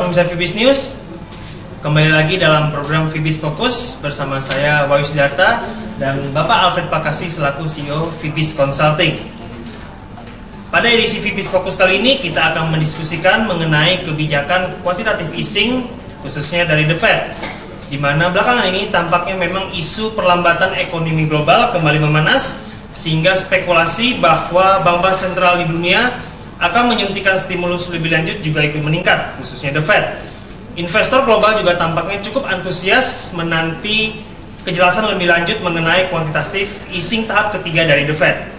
pemirsa Fibis News, kembali lagi dalam program Fibis Fokus bersama saya Wahyu Sidarta dan Bapak Alfred Pakasi selaku CEO Fibis Consulting. Pada edisi Fibis Fokus kali ini kita akan mendiskusikan mengenai kebijakan quantitative easing khususnya dari The Fed, di mana belakangan ini tampaknya memang isu perlambatan ekonomi global kembali memanas sehingga spekulasi bahwa bank sentral di dunia akan menyuntikkan stimulus lebih lanjut juga ikut meningkat, khususnya The Fed. Investor global juga tampaknya cukup antusias menanti kejelasan lebih lanjut mengenai quantitative easing tahap ketiga dari The Fed.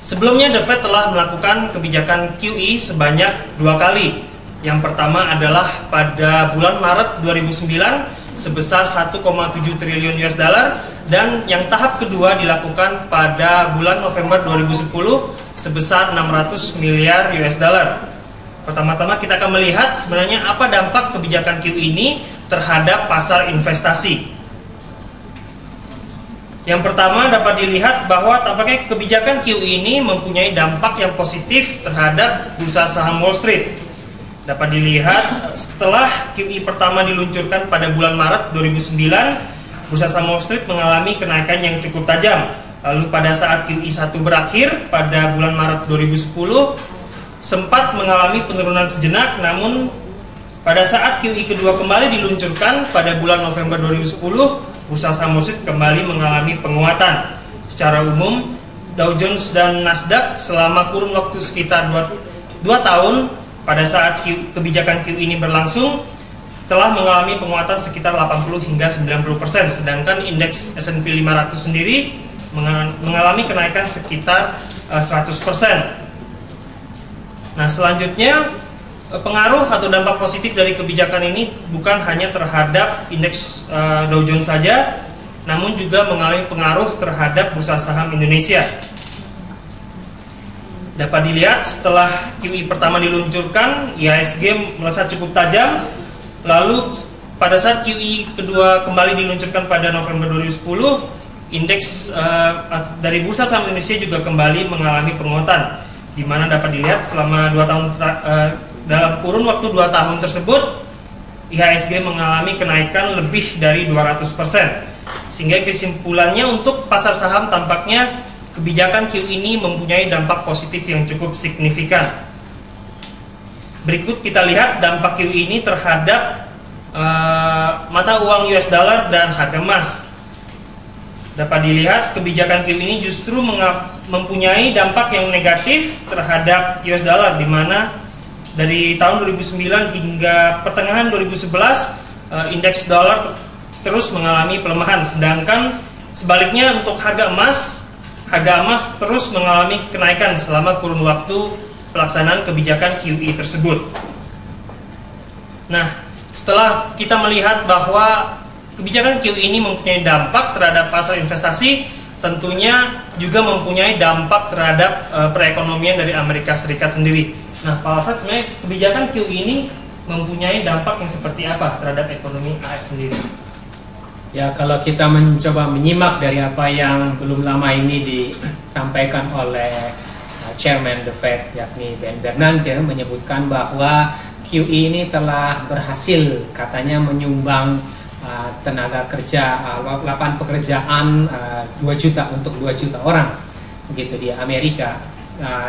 Sebelumnya The Fed telah melakukan kebijakan QE sebanyak 2 kali. Yang pertama adalah pada bulan Maret 2009 sebesar 1,7 triliun US dollar, dan yang tahap kedua dilakukan pada bulan November 2010 sebesar 600 miliar US dollar. Pertama-tama kita akan melihat sebenarnya apa dampak kebijakan QE ini terhadap pasar investasi. Yang pertama dapat dilihat bahwa tampaknya kebijakan QE ini mempunyai dampak yang positif terhadap bursa saham Wall Street. Dapat dilihat setelah QE pertama diluncurkan pada bulan Maret 2009, bursa saham Wall Street mengalami kenaikan yang cukup tajam. Lalu pada saat QE 1 berakhir pada bulan Maret 2010 sempat mengalami penurunan sejenak, namun pada saat QE kedua kembali diluncurkan pada bulan November 2010, bursa saham Wall Street kembali mengalami penguatan. Secara umum, Dow Jones dan Nasdaq selama kurun waktu sekitar 2 tahun pada saat kebijakan QE ini berlangsung telah mengalami penguatan sekitar 80 hingga 90%, sedangkan indeks S&P 500 sendiri mengalami kenaikan sekitar 100%. Nah, selanjutnya pengaruh atau dampak positif dari kebijakan ini bukan hanya terhadap indeks Dow Jones saja, namun juga mengalami pengaruh terhadap bursa saham Indonesia. Dapat dilihat setelah QE pertama diluncurkan, IHSG melesat cukup tajam. Lalu pada saat QE kedua kembali diluncurkan pada November 2010, indeks dari bursa saham Indonesia juga kembali mengalami penguatan, di mana dapat dilihat selama 2 tahun dalam kurun waktu 2 tahun tersebut IHSG mengalami kenaikan lebih dari 200%. Sehingga kesimpulannya untuk pasar saham tampaknya kebijakan QE ini mempunyai dampak positif yang cukup signifikan. Berikut kita lihat dampak QE ini terhadap mata uang US dollar dan harga emas. Dapat dilihat kebijakan QE ini justru mempunyai dampak yang negatif terhadap US dollar, di mana dari tahun 2009 hingga pertengahan 2011 indeks dolar terus mengalami pelemahan, sedangkan sebaliknya untuk harga emas terus mengalami kenaikan selama kurun waktu pelaksanaan kebijakan QE tersebut. Nah, setelah kita melihat bahwa kebijakan QE ini mempunyai dampak terhadap pasar investasi, tentunya juga mempunyai dampak terhadap perekonomian dari Amerika Serikat sendiri. Nah, Pak Alfred, sebenarnya kebijakan QE ini mempunyai dampak yang seperti apa terhadap ekonomi AS sendiri? Ya, kalau kita mencoba menyimak dari apa yang belum lama ini disampaikan oleh Chairman The Fed, yakni Ben Bernanke, menyebutkan bahwa QE ini telah berhasil katanya menyumbang tenaga kerja, lapangan pekerjaan 2 juta untuk 2 juta orang begitu di Amerika,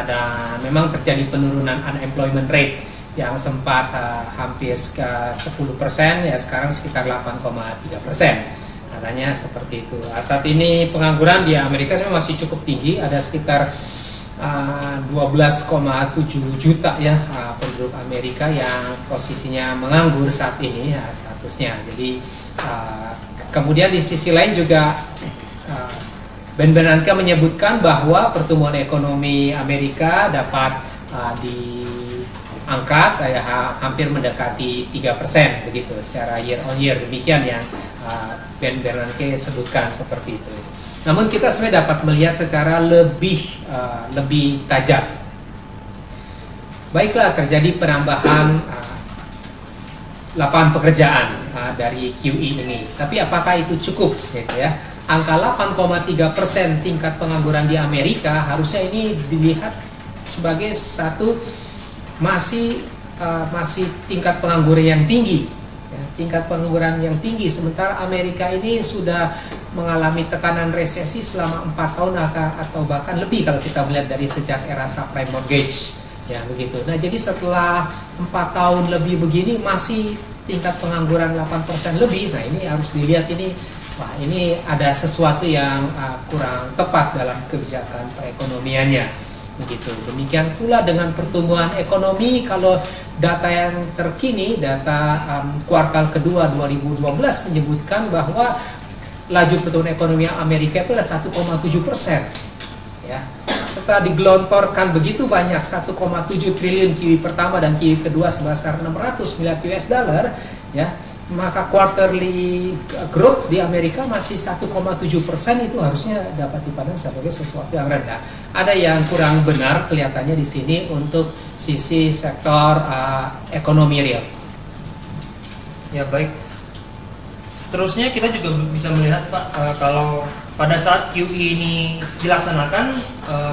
dan memang terjadi penurunan unemployment rate yang sempat hampir 10%, ya sekarang sekitar 8,3%. Katanya seperti itu. Saat ini pengangguran di Amerika masih cukup tinggi, ada sekitar 12,7 juta ya penduduk Amerika yang posisinya menganggur saat ini ya, statusnya. Jadi kemudian di sisi lain juga Ben Bernanke menyebutkan bahwa pertumbuhan ekonomi Amerika dapat diangkat hampir mendekati 3% begitu secara year on year. Demikian yang Ben Bernanke sebutkan seperti itu. Namun kita sebenarnya dapat melihat secara lebih tajam. Baiklah, terjadi penambahan lapangan pekerjaan dari QE ini. Tapi apakah itu cukup? Gitu ya. Angka 8,3% tingkat pengangguran di Amerika harusnya ini dilihat sebagai satu masih masih tingkat pengangguran yang tinggi. Ya, tingkat pengangguran yang tinggi, sementara Amerika ini sudah mengalami tekanan resesi selama 4 tahun atau bahkan lebih kalau kita melihat dari sejak era subprime mortgage, ya begitu. Nah, jadi setelah 4 tahun lebih begini masih tingkat pengangguran 8% lebih. Nah, ini harus dilihat ini, wah, ini ada sesuatu yang kurang tepat dalam kebijakan perekonomiannya. Begitu. Demikian pula dengan pertumbuhan ekonomi. Kalau data yang terkini, data kuartal kedua 2012 menyebutkan bahwa laju pertumbuhan ekonomi Amerika itu adalah 1,7%. Ya. Setelah digelontorkan begitu banyak 1,7 triliun QE pertama dan QE kedua sebesar 600 miliar US dollar, ya, maka quarterly growth di Amerika masih 1,7%. Itu harusnya dapat dipandang sebagai sesuatu yang rendah. Ada yang kurang benar kelihatannya di sini untuk sisi sektor ekonomi real. Ya, baik. Seterusnya kita juga bisa melihat, Pak, kalau pada saat QE ini dilaksanakan,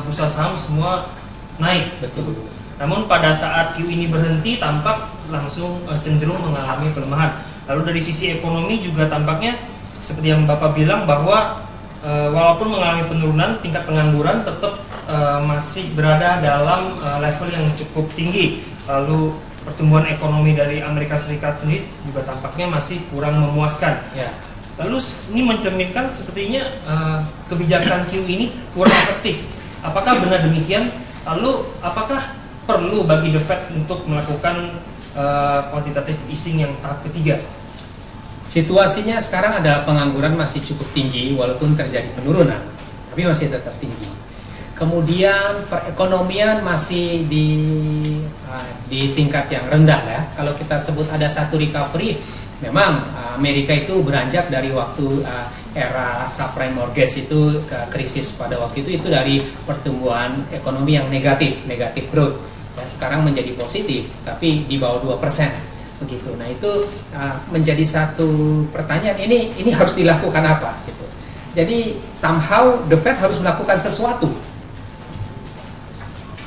bursa saham semua naik. Betul. Namun pada saat QE ini berhenti, tampak langsung cenderung mengalami pelemahan. Lalu dari sisi ekonomi juga tampaknya seperti yang Bapak bilang bahwa walaupun mengalami penurunan, tingkat pengangguran tetap masih berada dalam level yang cukup tinggi. Lalu pertumbuhan ekonomi dari Amerika Serikat sendiri juga tampaknya masih kurang memuaskan. Ya. Lalu ini mencerminkan sepertinya kebijakan QE ini kurang efektif. Apakah benar demikian? Lalu apakah perlu bagi The Fed untuk melakukan quantitative easing yang tahap ketiga? Situasinya sekarang adalah pengangguran masih cukup tinggi walaupun terjadi penurunan, tapi masih tetap tinggi. Kemudian perekonomian masih di tingkat yang rendah, ya. Kalau kita sebut ada satu recovery, memang Amerika itu beranjak dari waktu era subprime mortgage itu ke krisis pada waktu itu dari pertumbuhan ekonomi yang negatif growth. Ya, sekarang menjadi positif, tapi di bawah 2%. Begitu. Nah, itu menjadi satu pertanyaan, ini harus dilakukan apa gitu. Jadi somehow The Fed harus melakukan sesuatu.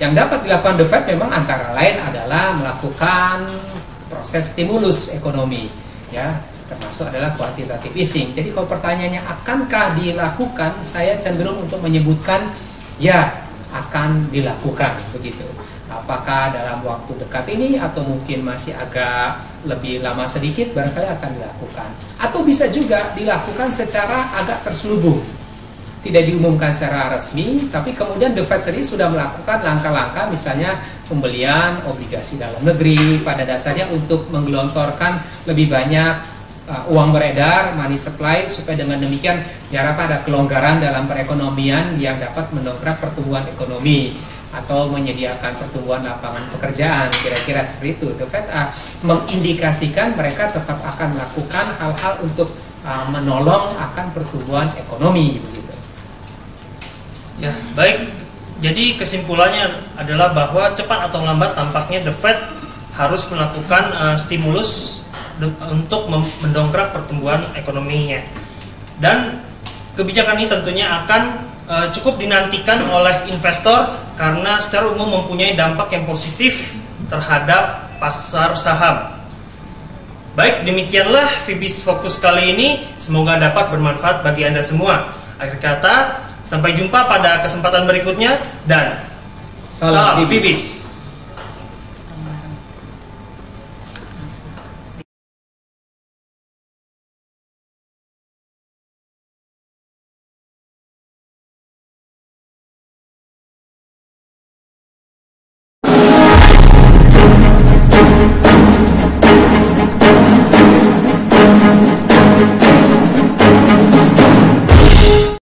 Yang dapat dilakukan The Fed memang antara lain adalah melakukan proses stimulus ekonomi, ya, termasuk adalah quantitative easing. Jadi kalau pertanyaannya akankah dilakukan, saya cenderung untuk menyebutkan ya akan dilakukan begitu. Apakah dalam waktu dekat ini atau mungkin masih agak lebih lama sedikit, barangkali akan dilakukan. Atau bisa juga dilakukan secara agak terselubung, tidak diumumkan secara resmi, tapi kemudian The Fed sendiri sudah melakukan langkah-langkah, misalnya pembelian obligasi dalam negeri pada dasarnya untuk menggelontorkan lebih banyak uang beredar, money supply, supaya dengan demikian diharapkan ada kelonggaran dalam perekonomian yang dapat mendongkrak pertumbuhan ekonomi atau menyediakan pertumbuhan lapangan pekerjaan, kira-kira seperti itu. The Fed mengindikasikan mereka tetap akan melakukan hal-hal untuk menolong akan pertumbuhan ekonomi, begitu. Ya, baik. Jadi kesimpulannya adalah bahwa cepat atau lambat tampaknya The Fed harus melakukan stimulus untuk mendongkrak pertumbuhan ekonominya. Dan kebijakan ini tentunya akan cukup dinantikan oleh investor karena secara umum mempunyai dampak yang positif terhadap pasar saham. Baik, demikianlah Fibis Fokus kali ini. Semoga dapat bermanfaat bagi Anda semua. Akhir kata, sampai jumpa pada kesempatan berikutnya dan salam Fibis.